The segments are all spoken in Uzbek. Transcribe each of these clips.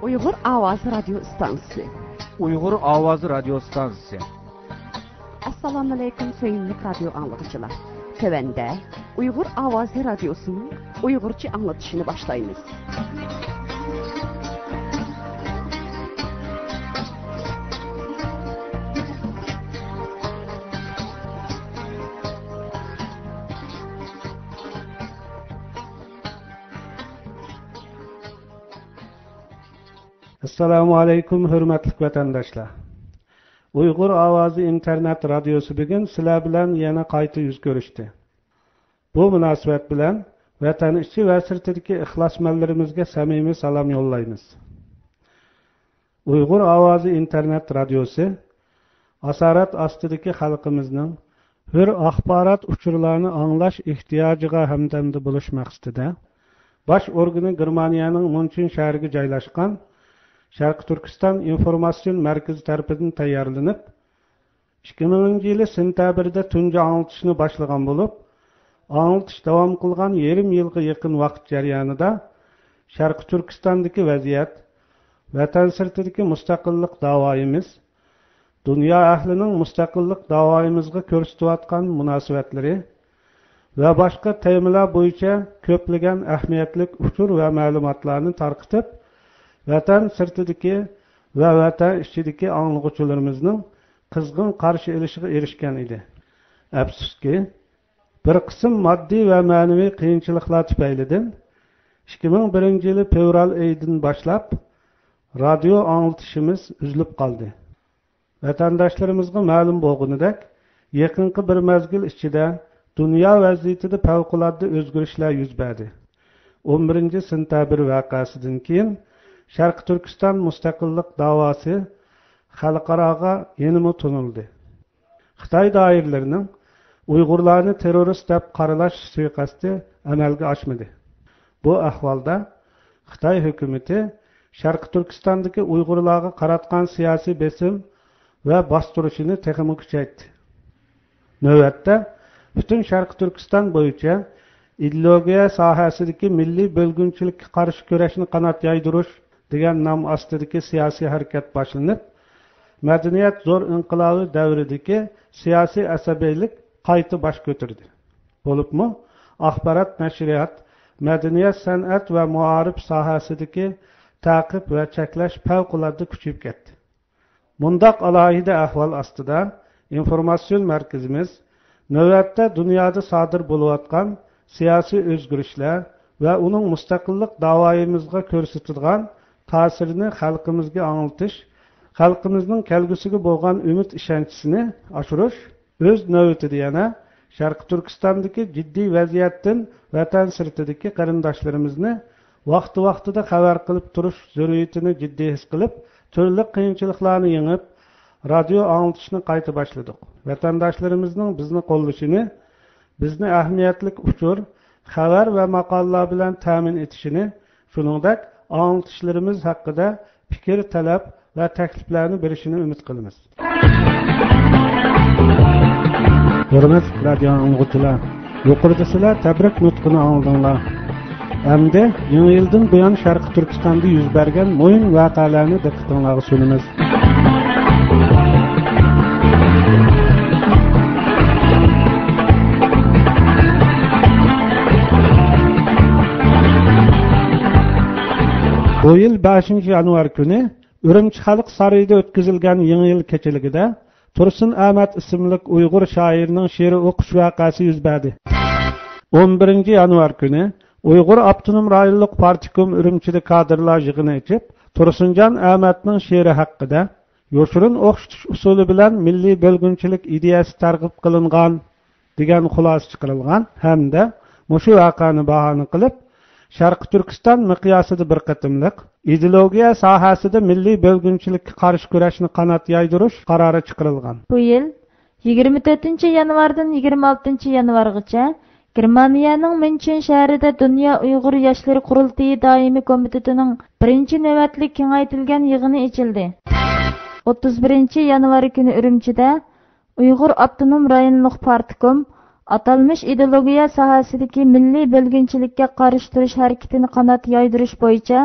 Uyghur Avazı Radyo Stansisi. Uyghur Avazı Radyo Stansisi. Assalamu alaikum söyünlük radyo anlatıcılar. Tövende Uyghur Avazı Radyosu'nun Uygurca anlatışını başlayınız. Assalamu alaikum hürmetli vatandaşlar. Uyghur Avazı internet radyosu bugün sizler bilen yana qayta yüz görüştü. Bu münasebet bilen vatan içi ve sirtideki ihlasmanlarimizga samimiy salam yollaymiz. Uyghur Avazı internet radyosu asarat astidagi xalqimizning hür axborot uchurlarini anglash ehtiyojiga hamdamda bo'lish maqsadida bosh organi Germaniyaning Munchen shahriga joylashgan Sharq Turkiston informatsion markazi tarafidan tayyorlanib 2000-yil sentabrda tunji anglitishni boshlagan bo'lib, anglitish davom qilgan yarim yilga yaqin vaqt jarayonida Sharq Turkistondagi vaziyat, vatan sirtidagi mustaqillik da'voyimiz, dunyo ahlining mustaqillik da'voyimizga ko'rsatayotgan munosabatlari va boshqa temalar bo'yicha ko'plagan ahamiyatli uchur va ma'lumotlarni tarqatib, vatan sirtidagi va vatan ichidagi anglag'uvchilarimizning qizg'in qarshi olishiga erishgan edi. Afsuski, bir qism moddiy va ma'naviy qiyinchiliklar tufaylidan 2001-yil fevral oyidan boshlab radio anglitishimiz uzilib qoldi. Vatandoshlarımızga ma'lum bo'lganidek, yaqinqi bir mezgil ichida dunyo vaziyatida favqulodda o'zgarishlar yuz berdi. 11-sentabr voqeasidan keyin Sharq Turkiston mustaqillik da'vosi xalqaroga yenimi tunildi. Xitoy doiralarining Uyg'urlarni terrorist deb qaralash suiqasdi amalga oshmadi. Bu ahvolda Xitoy hukumatı Sharq Turkistondagi Uyg'urlarga qaratgan siyosiy besim va bostirishini texmi kuchaytirdi. Navbatda butun Sharq Turkiston bo'yicha ideologiya sohasidagi milliy bo'lgunchilikka qarshi kurashni qanot yoydirish degan nom ostidagi siyosiy harakat boshlanib, madaniyat zo'r inqilobi davridagi siyosiy asabiylik qayta bosh ko'tardi. Bo'libmi, axborot nashriyat, madaniyat, san'at va muarif sohasidagi ta'qib va cheklash favqulodda kuchayib ketdi. Mundaq alohida ahvol ostida informatsion markazimiz navbatda dunyoda sodir bo'layotgan siyosiy o'zgarishlar va uning mustaqillik da'voyimizga ko'rsatadigan ta'sirini xalqimizga anglitish, xalqimizning kelgusiga bo'lgan umid ishonchisini oshirish, o'z navbatida yana Sharq Turkistondagi jiddiy vaziyatdan vatan sirtidagi qarindoshlarimizni vaqti-vaqtida xabar qilib turish zaruriyatini jiddiy his qilib, turli qiyinchiliklarni yengib, radio anglitishni qayta boshladik. Vatandoshlarımızning bizni qo'llashini, bizni ahamiyatli uchur, xabar va maqolalar bilan ta'min etishini, shuningdek anglitishlarimiz haqida fikr, talab va takliflarni berishini umid qilamiz. Hurmatli radio anglag'uvchilar, yuqorida sizlar tabrik nutqini angladinglar. Hamda yangi yildan buyon Sharq Turkistonda yuz bergan muhim voqealarni diqqatingizga sunamiz. Bu yıl 5 yanvar günü Ürümçi Xalq Sarayı'da o'tkazilgan yangi yil kechiligida Tursun Ahmad ismli Uyg'ur shoirning she'ri o'qish voqeasi yuz berdi. 11 yanvar günü Uyg'ur Abtonom rayonlik partikom Ürümchida kadrlar yig'ini ichib, Tursunjon Ahmadning she'ri haqida yoshirin o'qitish usuli bilan milliy bo'lgunchilik ideyasi targ'ib qilingan degan xulosa chiqarilgan hamda mushu voqeani bahona qilib, Sharq Turkiston miqyosida bir qatimliq ideologiya sohasida milliy bo'lgunchilikka qarshi kurashni qanot yoydirish qarori chiqarilgan. Bu yil 24-yanvardan 26-yanvargacha Germaniyaning München shahrida Dunyo Uyg'ur yoshlari qurultiyi doimiy komitetining 1-navbatlik kengaytirilgan yig'ini ochildi. 31-yanvar kuni Ürümchida Uyg'ur Abtonom rayonlik partikom atalmış ideologiya sohasidagi milliy bo'lgunchilikka qarshi turish harakatini qanot yoydirish bo'yicha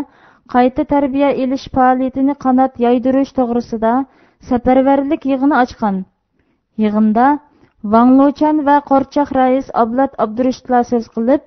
qayta tarbiya elish faoliyatini qanot yaydirish to'g'risida safarbarlik yig'ini ochgan. Yig'inda Wang Luchan va Qorchoq rais Ablat Abdurishitlar so'z qilib,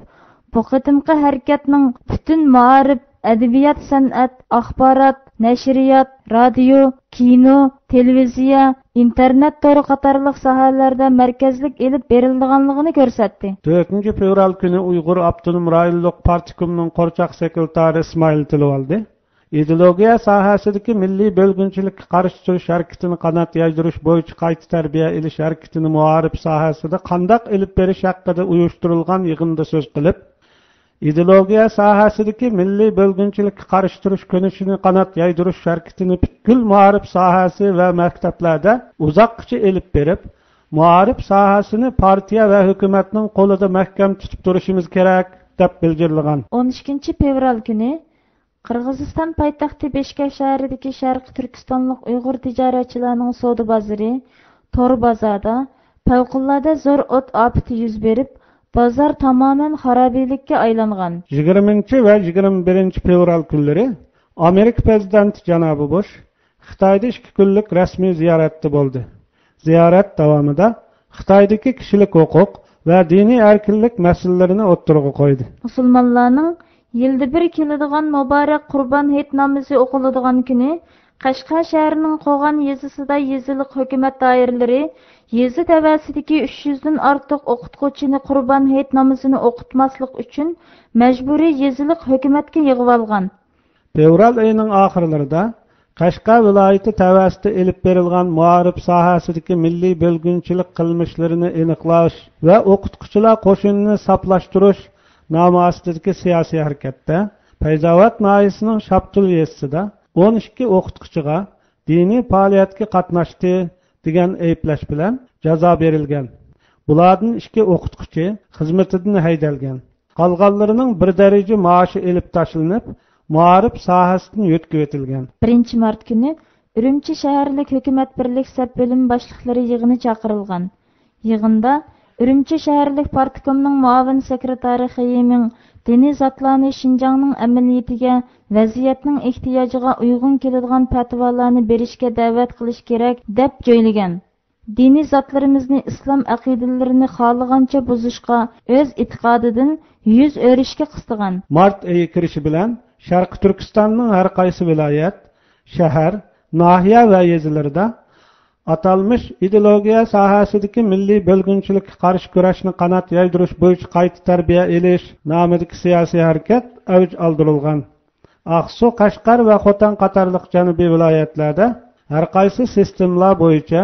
bu qitimqi harakatning butun ma'rif, adabiyot, san'at, axborot, nashriyot, radio, kino, televiziya, internet to'ri qatorliq sohalarda markazlik elib berilganligini ko'rsatdi. 4-fevral kuni Uyg'ur Abdunum rayonlik partikumining Qorchoq sekretari Ismoil Tilvaldi ideologiya sohasidagi milliy bo'lginchilikka qarshi turish harakatini qanot yaydirish bo'yicha qayta tarbiya elish harakatini muarif sohasida qandoq elib berish haqida uyushtirilgan yig'inda so'z qilib, ideologiya sohasidagi milliy bo'lginchilikka qarshi turish ko'nishini qanot yaydirish harakatini butkul muarif sohasi va maktablarda uzoqgacha elib berib, muarif sohasini partiya va hukumatning qo'lida mahkam tutib turishimiz kerak deb bildirilgan. 12-fevral kuni Qirg'iziston poytaxti Beshkek shahridagi Sharq Turkistonlik Uyg'ur tijoratchilarining savdo bozori Tor bozorda favqulodda zo'r o't ofati yuz berib, bozor tamoman xarobiylikka aylangan. 20 va 21 fevral kunlari Amerika prezidenti janobi Bush Xitoyda 2 kunlik rasmiy ziyoratda bo'ldi. Ziyorat davomida Xitoydagi kishilik huquq va diniy erkinlik masalalarini o'ttirg'a qo'ydi. Musulmonlarning yilda bir keladigan muborak Qurbon hayit namozi o'qiladigan kuni Qashqar shahrining Qo'g'on yezisida yeziliq hukumat doiralari yezi tavasidagi 300 dan ortiq o'qituvchini Qurbon hayit namozini o'qitmaslik uchun majburiy yeziliq hukumatga yig'ib olgan. Fevral oyining oxirlarida Qashqar viloyati tavasida elib berilgan muarif sohasidagi milliy bo'lginchilik qilmishlarini aniqlash va o'qituvchilar qo'shinini saflashtirish nomi ostidagi siyosiy harakatda Fayzovat noyisining Shaptul yezisida 12 o'qituvchiga diniy faoliyatga qatnashdi degan ayblash bilan jazo berilgan. Bulardan 2 o'qituvchi xizmatidan haydalgan. Qolganlarining bir daraja maoshi elib tashlanib, muarif sohasidan yo'tkib etilgan. 1-mart kuni Urumchi shaharlik hukumat birlik sab bo'lim boshliqlari yig'ini chaqirilgan. Yig'inda Urumchi shaharlik partikomining muavin sekretari Xayiming diniy zotlarni Xinjiangning amaliyatiga, vaziyatning ehtiyojiga uyg'un keladigan fatvolarni berishga da'vat qilish kerak deb jo'ylagan. Diniy zotlarimizni islom aqidalarini xohlagancha buzishga, o'z e'tiqodidan yuz o'rishga qistagan. Mart oyi kirishi bilan Sharq Turkistonning har qaysi viloyat, shahar, nahiya va yezilarida atalmış ideologiya sohasidagi milliy bo'lginchilikka qarshi kurashni qanot yaydirish bo'yicha qayta tarbiya elish nomidagi siyosiy harakat avj oldirilgan. Aqsu, Qashqar va Xotan qatorliq janubiy viloyatlarda har qaysi sistemlar bo'yicha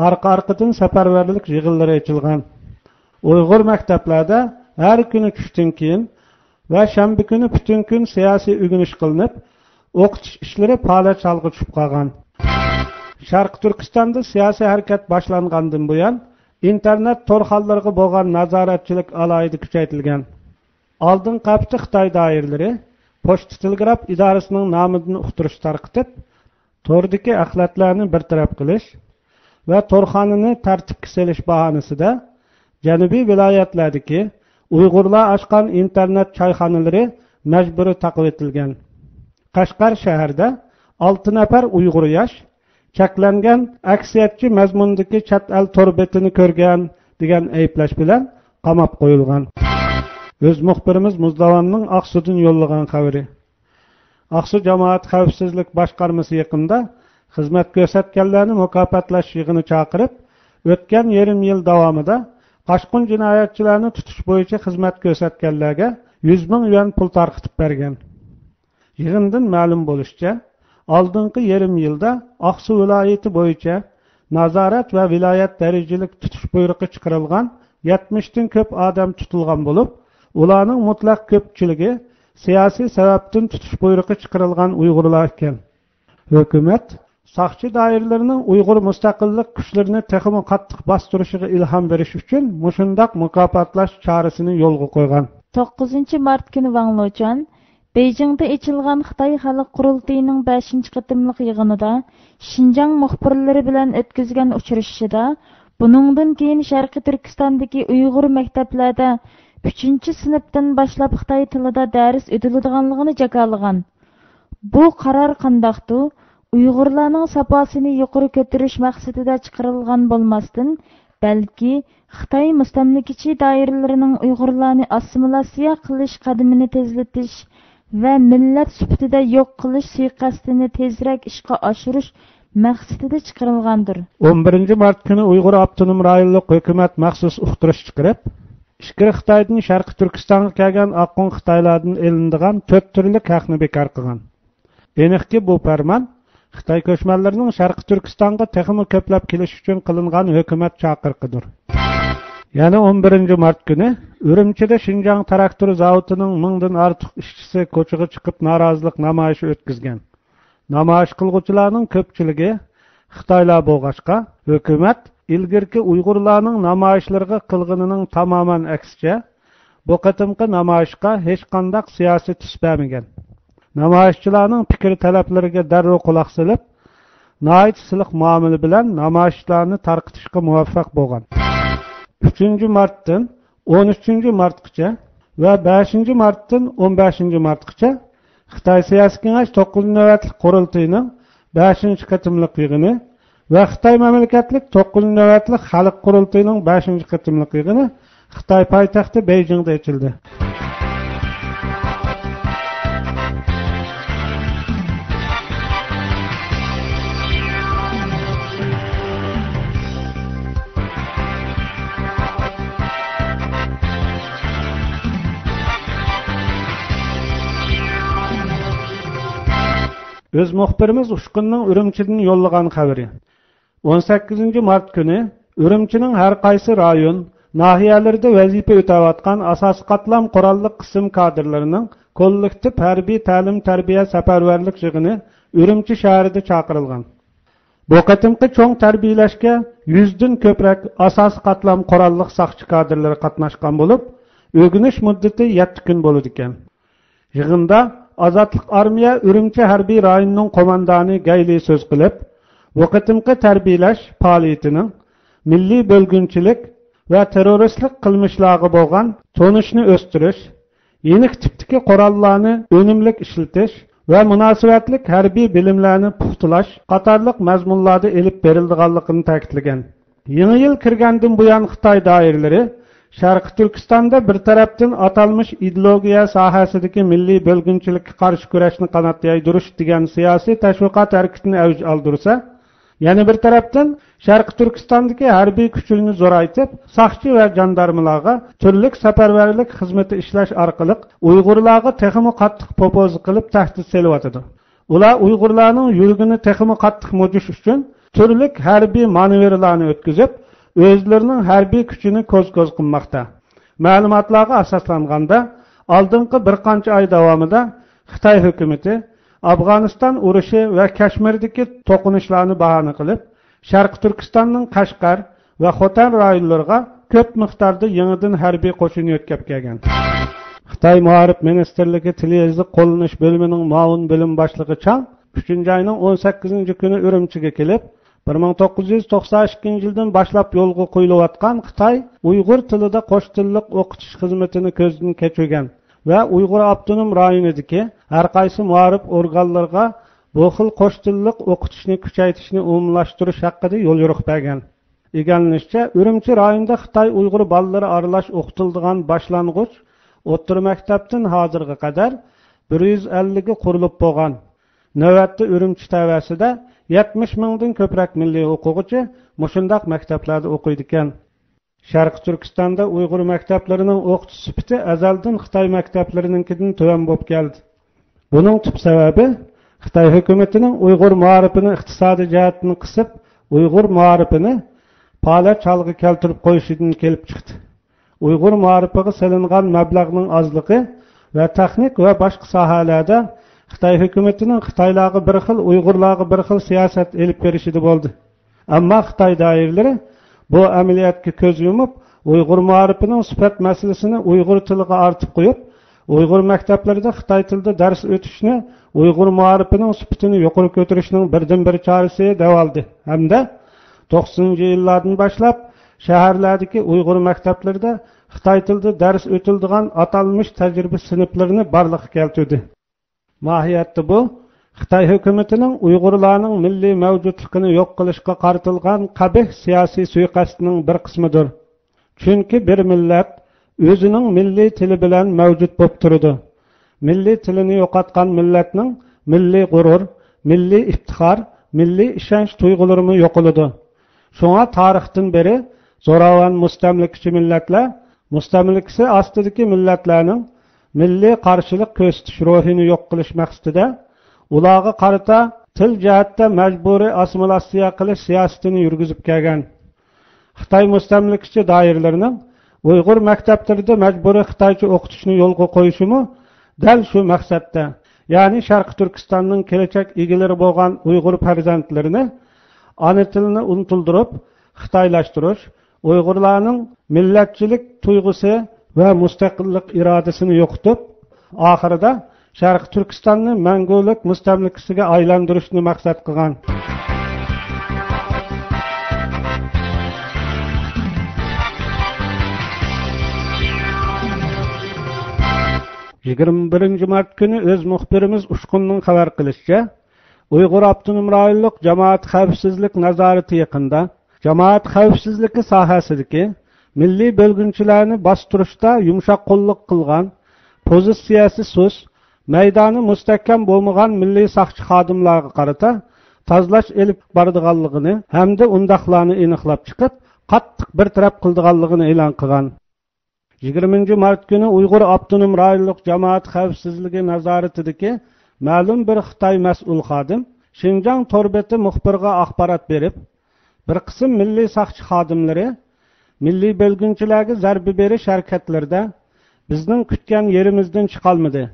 orqa-orqadan safarbarlik yig'inlari ochilgan. Uyg'ur maktablarda har kuni tushdan keyin va shanba kuni butun kun siyosiy o'rganish qilinib, o'qitish ishlari faoliyat chalg'i tushib qolgan. Sharq Turkistonda siyosiy harakat boshlangandan buyon internet to'rxonlariga bo'lgan nazoratchilik alohida kuchaytirilgan. Oldin qapti Xitoy doiralari Pochta Telegraf idorasining nomidan uqtirish tarqitib, to'rdagi axlatlarni bartaraf qilish va to'rxonani tartibga solish bahonasida janubiy viloyatlardagi Uyg'urlar ochgan internet choyxonalari majburiy taqib etilgan. Qashqar shahrida 6 nafar Uyg'ur yosh cheklangan aksiyatchi mazmundagi chet el to'rbetini ko'rgan degan ayblash bilan qamab qo'yilgan. O'z muxbirimiz Muzdavonning Aqsudan yo'llagan xabari. Aqsu jamoat xavfsizlik boshqarmasi yaqinda xizmat ko'rsatganlarni mukofotlash yig'ini chaqirib, o'tgan yarim yil davomida qochqin jinoyatchilarni tutish bo'yicha xizmat ko'rsatganlarga 100 ming yuan pul tarqatib bergan. Yig'indan ma'lum bo'lishicha, oldingi yarim yilda Aqsu viloyati bo'yicha nazorat va viloyat darajalik tutish buyrug'i chiqarilgan 70 dan ko'p odam tutilgan bo'lib, ularning mutlaq ko'pchiligi siyosiy sababdan tutish buyrug'i chiqarilgan Uyg'urlar ekan. Hukumat soqchi doiralarining Uyg'ur mustaqillik kuchlarini texmo qattiq bostirishiga ilhom berish uchun mushundaq mukofotlash chorasini yo'lga qo'ygan. 9-mart kuni Wang Luchan Beijingda ochilgan Xitoy Xalq qurultayining 5-qitimliq yig'inida Xinjiang muxbirlari bilan o'tkazgan uchrashishida buningdan keyin Sharqiy Turkistondagi Uyg'ur maktablarida 3-sinfdan boshlab Xitoy tilida dars o'tiladiganligini jakalagan. Bu qarar qandaqdı? Uyg'urlarning sapasini yuqori ko'tarish maqsadida chiqarilgan bo'lmasdan, balki Xitoy mustamlikachi doiralarining Uyg'urlarni assimilyatsiya qilish qadamini tezlatish va millat sifatida yo'q qilish suiqasdini tezroq ishga oshirish maqsadida chiqarilgandir. 11 mart kuni Uyg'ur avtonom rayonlik hukumat maxsus uqtirish chiqarib, ishki Xitoydan Sharqiy Turkistonga kelgan oqqon Xitoylardan elinadigan 4 turlik haqni bekor qilgan. Aniqki bu farmon Xitoy ko'chmanlarining Sharqiy Turkistonga texnik ko'plab kelish uchun qilingan hukumat chaqiriqidir. Yana 11 mart kuni Urumchida Xinjiang traktor zavodining 1000 dan ortiq ishchisi ko'chaga chiqib norozilik namoyishi o'tkazgan. Namoyish qiluvchilarning ko'pchiligi Xitoylar bo'lg'achqa, hukumat ilgirki Uyg'urlarning namoyishlarga qilganining tamoman aksicha bu qatimqi namoyishga hech qanday siyosiy tus bermagan. Namoyishchilarning fikr talablariga darrov quloq solib, noit siliq muomala bilan namoyishlarni tarqitishga muvaffaq bo'lgan. 3 martdan 13 martgacha va 5 martdan 15 martgacha Xitoy siyosiy kengash 9 navbatlik qurultayining 5 qatimliq yig'ini va Xitoy mamlakatlik 9 navbatlik xalq qurultayining 5 qatimliq yig'ini Xitoy poytaxti Beijingda ochildi. Öz muxbirimiz Uşqunning Urumchidan yo'llagan xabari. 18 mart kuni Urumchining har qaysi rayon, nahiyalarida vazifa o'tayotgan asosiy qatlam qurolliq qism kadrlarining kollektiv harbiy ta'lim-tarbiya safarbarlik yig'ini Urumchi shahrida chaqirilgan. Bu qatimqi cho'ng tarbiyalashga 100 dan ko'proq asosiy qatlam qurolliq saqchi kadrlari qatnashgan bo'lib, o'rganish muddati 7 kun bo'ladi ekan. Yig'inda Azadlık Armiya Urumchi harbiy rayonining qo'mondoni Gayli so'z qilib, bu qatimqi tarbiyalash faoliyatining milliy bo'lgunchilik va terroristlik qilmishlariga bo'lgan tonishni o'stirish, yeni tipdagi qurollarni unumli ishlatish va munosabatlik harbiy bilimlarni puxtalash qatorliq mazmunlarda elib berilganligini ta'kidlagan. Yeni yil kirgandan buyon Xitoy doiralari Sharqiy Turkistonda bir tarafdan atalmış ideologiya sohasidagi milliy bo'lgunchilikka qarshi kurashni qanot yaydirish degan siyosiy tashviqot harakatini avj oldirsa, yana bir tarafdan Sharqiy Turkistondagi harbiy kuchini zo'raytib, saqchi va jandarmalarga turli safarbarlik xizmati ishlash orqali Uyg'urlarga texmi qattiq popoz qilib tahdid selyotdi. Ular Uyg'urlarning yurgini texmi qattiq mo'jish uchun turli harbiy manevralarni o'tkazib, o'zlarining harbiy kuchini ko'z-ko'z qilmoqda. Ma'lumotlarga asoslanganda, oldingi bir qancha oy davomida Xitoy hukumatı Afg'oniston urushi va Kashmirdagi to'qinishlarni bahona qilib, Sharqiy Turkistonning Qashqar va Xotan rayonlariga ko'p miqdorda yangidan harbiy qo'shin yetkazib kelgan. Xitoy Muharib Ministerligi Tiliyazlik qo'llanish bo'limining ma'mur bo'lim boshlig'i Chang 3-oyning 18-kuni Urumchiga kelib, 1992 yildan boshlab yo'lga qo'yilayotgan Xitoy Uyg'ur tilida qo'sh tillik o'qitish xizmatini ko'zdan kechirgan va Uyg'ur avtonom rayonidagi har qaysi muharib organlarga bu xil qo'sh tillik o'qitishni kuchaytirishni umumlashtirish haqida yo'l yo'riq bergan. Egallanishicha, Urumchi rayonida Xitoy Uyg'ur bolalari aralash o'qitiladigan boshlang'ich o'rta maktabdan hozirga qadar 150 ga qurilib bo'lgan. Navbatda Urumchi tavasida 70 mingdan ko'proq milliy o'quvchi mushundaq maktablarda o'qiydi ekan. Sharqiy Turkistonda Uyg'ur maktablarining o'qitish sifati azaldan Xitoy maktablarininkidan tuvan bo'lib keldi. Buning tub sababi Xitoy hukumatining Uyg'ur muharibini iqtisodiy jihatdan qisib, Uyg'ur muharibini faoliyat chalg'i keltirib qo'yishidan kelib chiqdi. Uyg'ur muharibiga solingan mablag'ning ozligi va texnik va boshqa sohalarda Xitoy hukumatining Xitoylarga bir xil, Uyg'urlarga bir xil siyosat elib berishida bo'ldi. Ammo Xitoy doiralari bu amaliyotga ko'z yumib, Uyg'ur muharibining sifat masalasini Uyg'ur tiliga ortib qo'yib, Uyg'ur maktablarida Xitoy tilida dars o'tishni Uyg'ur muharibining sifatini yuqori ko'tarishning birdan-bir chorasi deb oldi. Hamda 90-yillardan boshlab shaharlardagi Uyg'ur maktablarida Xitoy tilida dars o'tiladigan atalmış tajriba sinflarini barliqqa keltirdi. Mohiyatda bu Xitoy hukumatining Uyg'urlarning milliy mavjudligini yo'q qilishga qaratilgan qabih siyosiy suiqasdining bir qismidir. Chunki bir millat o'zining milliy tili bilan mavjud bo'lib turadi. Milliy tilini yo'qotgan millatning milliy g'urur, milliy iftixor, milliy ishonch tuyg'ularini yo'qoladi. Shunga tarixdan beri zo'ravon mustamlikachi millatlar mustamlikasi ostidagi millatlarning milliy qarshilik ko'rsatish ruhini yo'q qilish maqsadida ularga qarata til jihatda majburiy assimilyatsiya qilish siyosatini yurgizib kelgan. Xitoy mustamlikachi doiralarining Uyg'ur maktablarida majburiy Xitoycha o'qitishni yo'lga qo'yishimi dal shu maqsadda, ya'ni Sharqi Turkistonning kelajak egalari bo'lgan Uyg'ur farzandlarini ona tilini unutildirib, xitoylashtirish, Uyg'urlarning millatchilik tuyg'usi va mustaqillik irodasini yo'qotib, oxirida Sharqi Turkistonni mangulik mustamlikasiga aylantirishni maqsad qilgan. (21 mart kuni o'z muxbirimiz Ushqunning xabar qilishicha, Uyg'ur Abtonom rayonlik jamoat xavfsizlik nazorati yaqinida jamoat xavfsizligi sohasidagi milliy bo'lginchilarni bostirishda yumshoq qo'llik qilgan, pozitsiyasi sust, maydoni mustahkam bo'lmagan milliy saqchi xodimlarga qarata tozalash elib boradiganligini hamda undaqlarni aniqlab chiqib, qattiq bir taraf qildiganligini e'lon qilgan. 20 mart kuni Uyg'ur Abtonom rayonlik jamoat xavfsizligi nazoratidagi ma'lum bir Xitoy mas'ul xodim Xinjiang torbeti muxbirga axborot berib, bir qism milliy saqchi xodimlari milliy bo'lginchilarga zarba berish harakatlarida bizning kutgan yerimizdan chiqolmadi.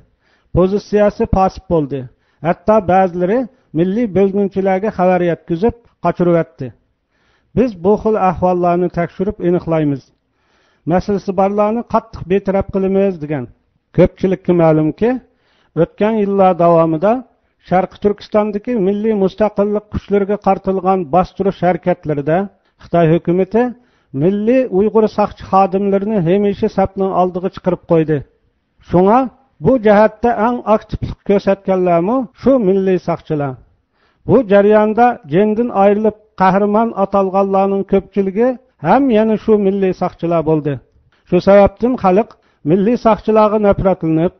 Pozitsiyasi pasib bo'ldi. Hatto ba'zilari milliy bo'lginchilarga xabar yetkazib, qochiryapti. Biz bu xil ahvollarni tekshirib aniqlaymiz. Masalasi borlarni qattiq betaraf qilamiz degan. Ko'pchilikka ma'lumki, o'tgan yillar davomida Sharqi Turkistondagi milliy mustaqillik kuchlariga qartilgan bostirish harakatlarida Xitoy hukumatı milliy Uyg'ur saqchi xodimlarini hamisha safning oldiga chiqarib qo'ydi. Shunga bu jihatda eng aktivlik ko'rsatganlarmi shu milliy saqchilar. Bu jarayonda jendin ayrilib qahramon atalganlarning ko'pchiligi ham yana shu milliy saqchilar bo'ldi. Shu sababdan xalq milliy saqchilarga nafratlanib,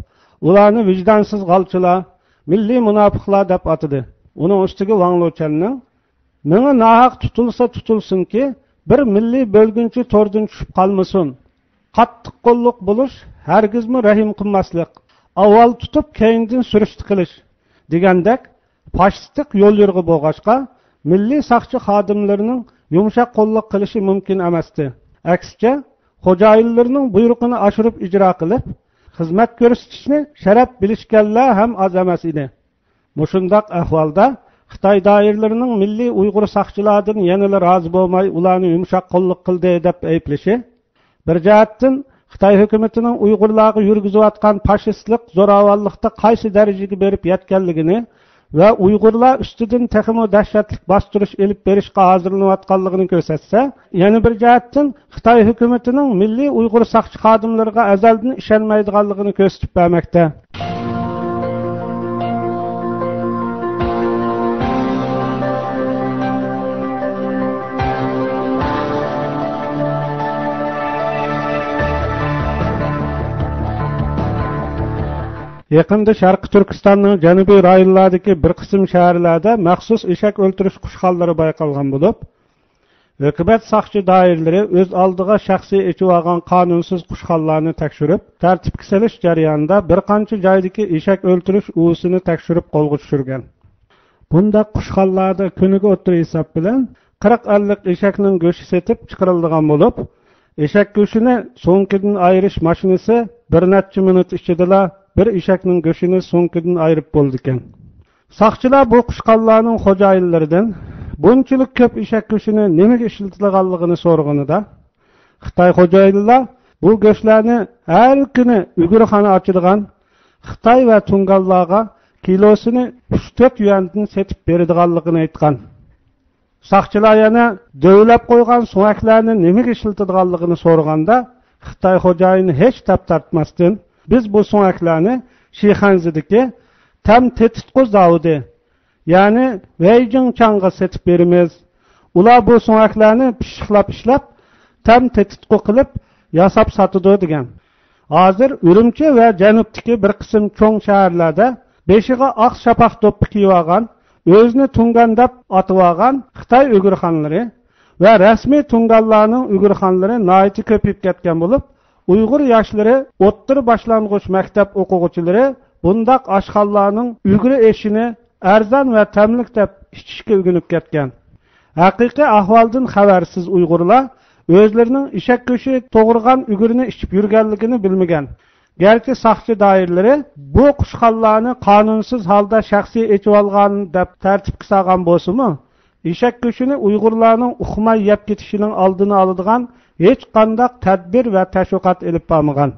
ularni vijdonsiz g'alchilar, milliy munofiqlar deb atadi. Uning ustiga Vangluchanning "Menga nahaq tutilsa tutilsinki, bir milliy bo'lgunchi to'rdan tushib qolmasin. Qattiq qo'lliq bo'lish, hargizmi rahim qilmaslik, avval tutib keyindan surishti qilish" degandek fashistik yo'l yurg'i bo'lg'achqa, milliy saqchi xodimlarining yumshoq qo'lliq qilishi mumkin emasdi. Aksicha, xo'jayinlarning buyrug'ini oshirib ijro qilib, xizmat ko'rsatishni sharaf bilishganlar ham oz emas edi. Mushundaq ahvolda Xitoy doiralarining milliy Uyg'ur saqchilardan yanada rozi bo'lmay, ularni yumshoq qo'lliq qildi deb ayblashi, bir jihatdan Xitoy hukumatining Uyg'urlarga yurgizayotgan fashistlik zo'ravonlikda qaysi darajaga berib yetganligini va Uyg'urlar ustidan texmo dahshatli bostirish elib berishga hozirlanayotganligini ko'rsatsa, yana bir jihatdan Xitoy hukumatining milliy Uyg'ur saqchi xodimlariga azaldan ishonmaydiganligini ko'rsatib bermoqda. Yaqinda Sharqi Turkistonning janubiy rayonlaridagi bir qism shaharlarda maxsus eshak o'ltirish qushxonlari bayqalgan bo'lib, hukumat saqchi doiralari o'z oldiga shaxsiy echib olgan qonunsiz qushxonlarni tekshirib, tartibga solish jarayonida bir qancha joydagi eshak o'ltirish uusini tekshirib qo'lga tushirgan. Bunda qushxonlarda kuniga o'ttir hisob bilan 40-50 eshakning go'shti setib chiqarilgan bo'lib, eshak go'shtini so'nkidan ayirish mashinasi bir necha minut ichida bir eshakning go'shtini so'nkidan ayirib bo'ldi ekan. Saqchilar bu qushqonlarning xo'jayinlaridan bunchalik ko'p eshak go'shtini nimaga ishlatilganligini so'raganida, Xitoy xo'jayinlar bu go'shtlarni har kuni ugurxona ochilgan Xitoy va tungallarga kilosini 3-4 yuandan setib beradiganligini aytgan. Saqchilar yana dövlab qo'ygan so'ngaklarni nimaga ishlatilganligini so'raganda, Xitoy xo'jayini hech tap tortmasdan biz bu so'ngaklarni Shixanzidagi tam tetitqu zavodi, ya'ni Weixingchangga setib beramiz. Ular bu so'ngaklarni pishiqlab ishlab, tam tetitqu qilib yasab sotadi degan. Hozir Urumchi va janubdagi bir qism cho'ng shaharlarda beshiga oq shapaq do'ppi kiyib olgan, o'zini Tungan deb atib olgan Xitoy uyg'urxonlari va rasmiy Tunganlarning uyg'urxonlari nihoyatda ko'payib ketgan bo'lib, Uyg'ur yoshlari, o'ttir boshlang'ich maktab o'quvchilari bundaq oshxonalarning uyg'ur eshini arzon va tamlik deb ichishga o'rganib ketgan. Haqiqiy ahvoldan xabarsiz Uyg'urlar o'zlarining ishak go'shi to'g'rigan uyg'urni ichib yurganligini bilmagan. Garchi soqchi doiralari bu qushxonlarni qonunsiz holda shaxsiy echib olgan deb tartibga solgan bo'lsa-mu, ishak go'shini Uyg'urlarning uxmay yeb ketishining oldini oladigan hech qanday tadbir va tashviqot olib bormagan.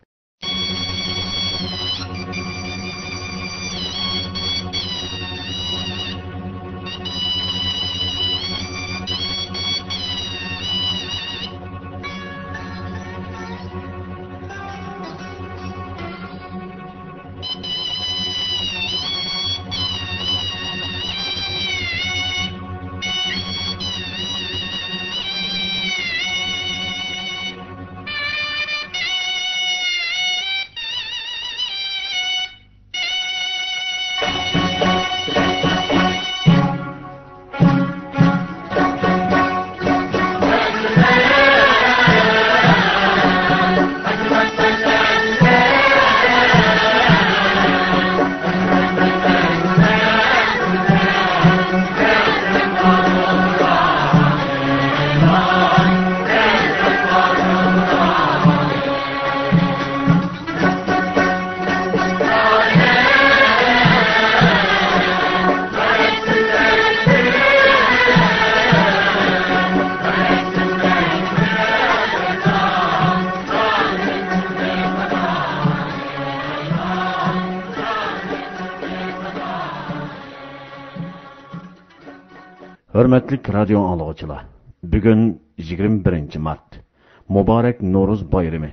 Hürmetli radyo anlıqçılar, bugün 21 Mart, mübarek Noruz bayramı.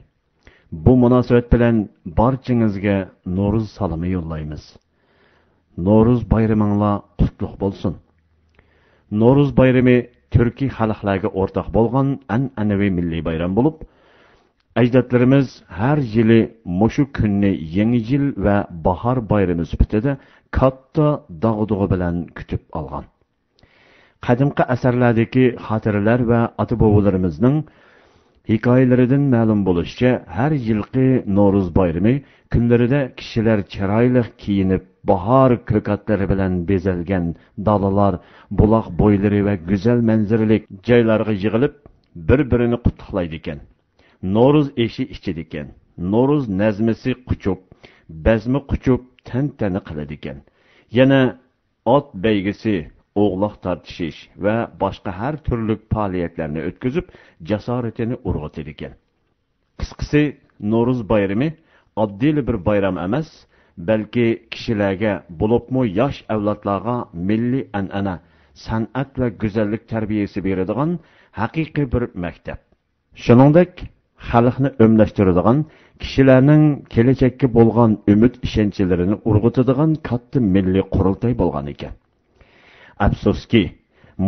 Bu münasebet bilen barçanızga Noruz salımı yollayımız. Noruz bayramınla qutluk bolsun. Noruz bayramı Türkiye xalqlarga ortaq bolğan an'anaviy milliy bayram bolup, ajdodlarimiz har yili mushu kunni yangi yil va bahor bayrami sifatida katta dag'dug'i bilan kutib olgan. Qadimqi asarlardagi xotiralar va ota-bobolarimizning hikoyalaridan ma'lum bo'lishicha, har yilqi Noruz bayrami kunlarida kishilar chiroyli kiyinib, bahor ko'katlari bilan bezalgan dalalar, buloq bo'ylari va go'zal manzarali joylarga yig'ilib, bir-birini qutlaqlaydi ekan. Noruz eshi ichidi ekan. Noruz nazmisi quchib, bazmi quchib, tantana qiladi ekan. Yana ot baygisi, o'g'loq tortishish va boshqa har turli faoliyatlarni o'tkazib, jasoratini urg'itadi ekan. Qisqasi, Noruz bayrami oddiy bir bayram emas, balki kishilarga, bo'libmi yosh avlodlarga milliy an'ana, san'at va go'zallik tarbiyasi beradigan haqiqiy bir maktab. Shuningdek, xalqni o'mlashtiradigan, kishilarning kelajakka bo'lgan umid ishonchilarini urg'itadigan katta milliy qurultoy bo'lgan ekan. Afsuski,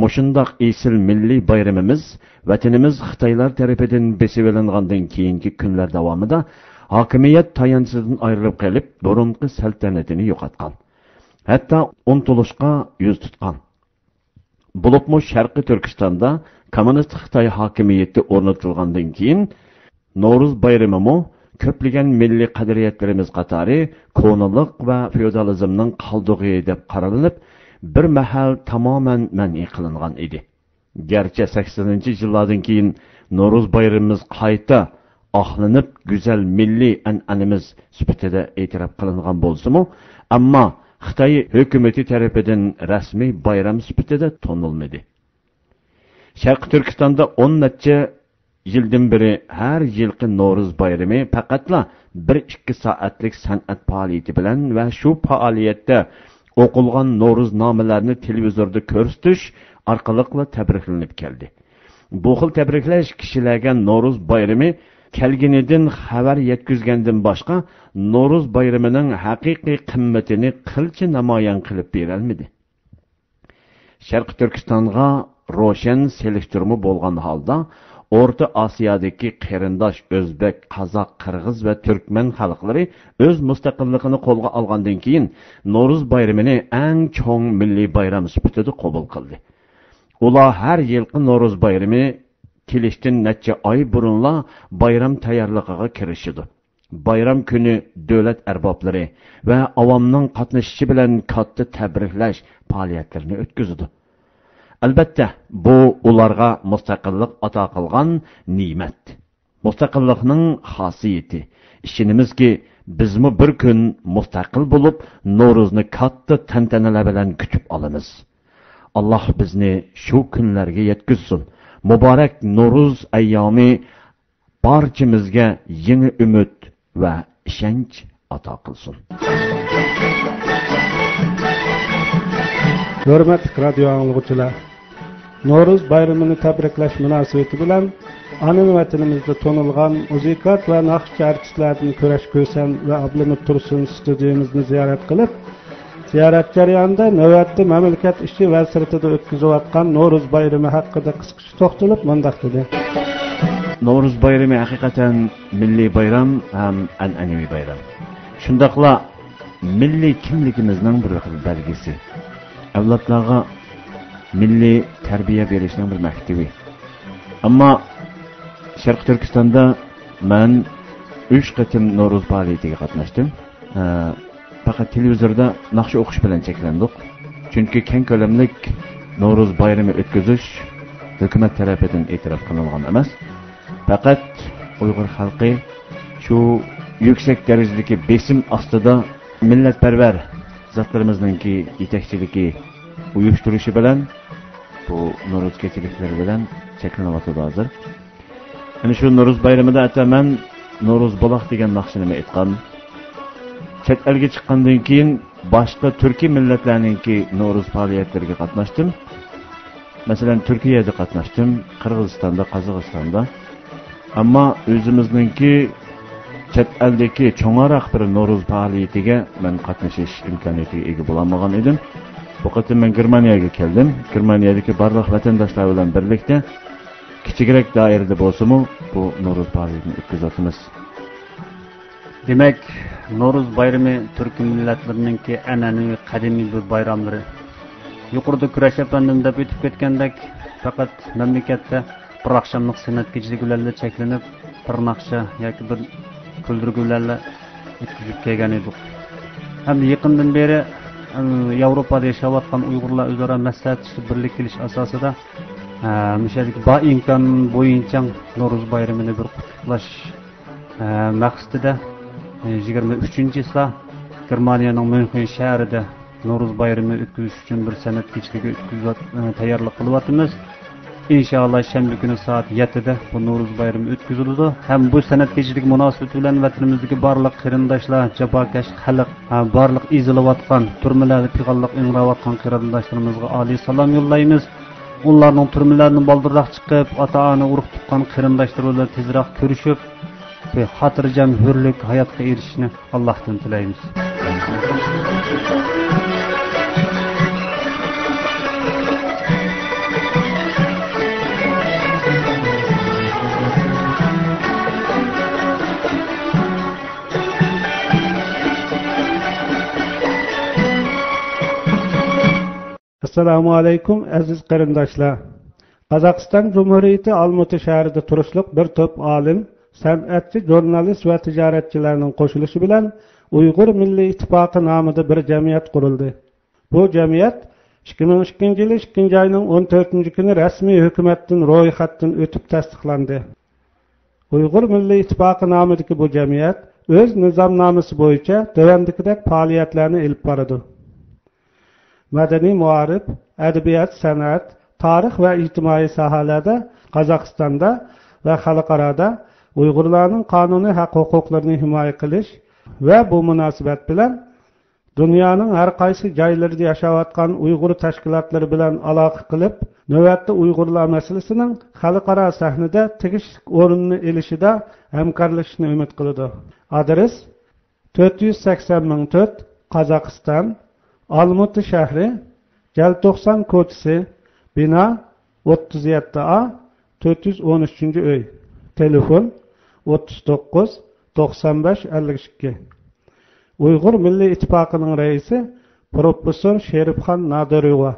mushundoq esil milliy bayramimiz vatanimiz Xitoylar tarafidan besib olingandan keyingi kunlar davomida hokimiyat tayanchidan ayrilib qolib, burunqi saltanatini yo'qotgan. Hatto untulishga yuz tutgan. Bo'libmi Sharqiy Turkistonda kommunist Xitoy hokimiyati o'rnatilgandan keyin Noruz bayrami ko'plagan milliy qadriyatlarimiz qatori ko'niliq va feodalizmning qoldig'i deb qaralinib, bir mahal tamoman man'iy qilingan edi. Garchi 80-yillardan keyin Noruz bayramimiz qayta oqlanib, go'zal milliy an'anamiz sifatida e'tirof qilingan bo'lsa-mu, ammo Xitoy hukumati tomonidan rasmiy bayram sifatida tonilmadi. Sharq Turkistonda 10 necha yildan beri har yilqi Noruz bayrami faqatla 1-2 soatlik san'at faoliyati bilan va shu faoliyatda o'qilgan Noruz nomalarni televizorda ko'rsatish orqali tabriklanib keldi. Bu xil tabriklash kishilarga Noruz bayrami kelganidan xabar yetkazgandan boshqa Noruz bayramining haqiqiy qimmatini qilcha namoyon qilib berolmadi. Sharq Turkistonga ro'shan selishtirma bo'lgan holda O'rta Osiyodagi qarindosh O'zbek, Qozoq, Qirg'iz va Turkman xalqlari o'z mustaqilligini qo'lga olgandan keyin Navro'z bayramini eng cho'ng milliy bayram sifatida qabul qildi. Ular har yilgi Navro'z bayrami kelishdan necha oy burunla bayram tayyorligiga kirishdi. Bayram kuni davlat arboblari va avomning qatnashishi bilan katta tabriklash faoliyatlarini o'tkazdi. Albatta, bu ularga mustaqillik ato qilgan ne'mat. Mustaqillikning xosiyati. Ishonimizki, bizmi bir kun mustaqil bo'lib, Navro'zni katta tantanalar bilan kutib olamiz. Alloh bizni shu kunlarga yetkazsin. Muborak Navro'z ayyomi barchamizga yangi umid va ishonch ato qilsin. Hurmatli radio anglag'uchilar, Navro'z bayramini tabriklash munosabati bilan ana vatanimizda to'nilgan muzikat va naqshchi artistlarning Kurash Ko'san va Ablimit Tursun studiyamizni ziyorat qilib, ziyorat jarayonida navbatda mamlakat ichi va sirtida o'tkazilayotgan Navro'z bayrami haqida qisqacha to'xtalib, mundaq dedi. Navro'z bayrami haqiqatan milliy bayram ham an'anaviy bayram. Shundaqla milliy kimligimizning bir belgisi. Avlodlarga milliy tarbiya berishning bir maktabi. Ammo Sharq Turkistonda men 3 qatim Navro'z faoliyatiga qatnashdim. Faqat televizorda naqsh o'qish bilan cheklandik. Chunki keng ko'lamlik Navro'z bayrami o'tkazish hukumat tarafidan e'tirof qilingan emas. Faqat Uyg'ur xalqi shu yuksak darajadagi besim ostida millatparvar zatlarimizningki yetakchiligi uyushtirishi bilan bu Navro'z kechiliklari bilan cheklanyapti hozir. Ana shu Navro'z bayramida ataman Navro'z buloq degan naqshini aytgan. Chet elga chiqqandan keyin boshqa turkiy millatlarningki Navro'z faoliyatlariga qatnashdim. Masalan, Turkiyada qatnashdim, Qirg'izistonda, Qozog'istonda. Ammo o'zimizningki chet eldagi cho'ng'aroq bir Navro'z faoliyatiga men qatnashish imkoniyatiga ega bo'lmagan edim. Bu qatim men Germaniyaga keldim. Germaniyadagi barliq vatandoshlar bilan birlikda kichikroq doirada bo'lsa-mu, bu Navro'z faoliyatini o'tkazamiz. Demak, Navro'z bayrami turk millatlarininki an'anaviy qadimiy bir bayramlari. Yuqorida Kurash apandim deb o'tib ketgandek, faqat mamlakatda bir oqshomlik san'at kechasi bilan cheklanib, bir naqsha yoki bir kuldirgularla o'tkazib kelgan edik. Ham yaqindan beri Yevropada yashayotgan Uyg'urlar o'zaro maslahatlashib birlik kelish asosida mushadagi ba imkon bo'yicha Navro'z bayramini bir qutlash maqsadida 23-isla Germaniyaning München shahrida Navro'z bayrami o'tkazish uchun bir san'at kechaligi o'tkazib tayyorlik qilyapmiz. İnşallah şənbə günü saat 7-də bu Navro'z bayrami o'tkaziladi. Ham bu san'at kechiligi munosabati bilan vatanimizdagi barliq qarindoshlar, jabokash xalq, barliq ezilayotgan, turmalarda pig'onliq ingrayotgan qarindoshlarimizga oliy salom yo'llaymiz. Ularning turmalardan baldirroq chiqib, ota-ona urug' tuqqan qarindoshlar bilan tezroq ko'rishib, ve xotirjam hurlik hayotga erishishni Allohdan tilaymiz. Assalomu alaykum aziz qarindoshlar. Qozog'iston Cumhuriyeti Olmuti shahrida turishliq bir to'p olim, san'atchi, jurnalist va tijoratchilarning qo'shilishi bilan Uyg'ur Milliy Ittifoqi nomida bir jamiyat qurildi. Bu jamiyat 2002-yil 2-oyning 14-kuni rasmiy hukumatdan ro'yxatdan o'tib tasdiqlandi. Uyg'ur Milliy Ittifoqi nomidagi bu jamiyat o'z nizomnomasi bo'yicha tuvandikidek faoliyatlarni olib boradi. Madaniy muarif, adabiyot, san'at, tarix va ijtimoiy sohalarda Qozog'istonda va xalqaroda Uyg'urlarning qonuniy haq-huquqlarini himoya qilish va bu munosabat bilan dunyoning har qaysi joylarida yashayotgan Uyg'ur tashkilotlari bilan aloqa qilib, navbatda Uyg'urlar masalasining xalqaro sahnada tegishli o'rinni olishida hamkorlashishni umid qiladi. Adres 480 4 Qozog'iston, Olmuti shahri, Geltoqsan koçisi, bina 37A 413. Öy. Telefon 39 95 52. Uyghur Milli İttifaqının reisi Profesör Şerifxan Nadirova.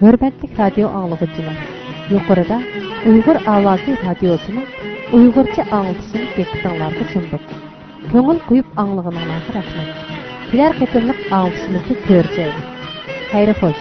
Hörmətli radio anlıqçılar, yuqorida Uyghur Avazi radiosunun Uyg'urcha anlatışını diqqətinizə sunduk. Көңіл құйып аңлығınızға рахмет. Келер қатарлық anlatışımızı көрəcəyik. Xeyri xoş.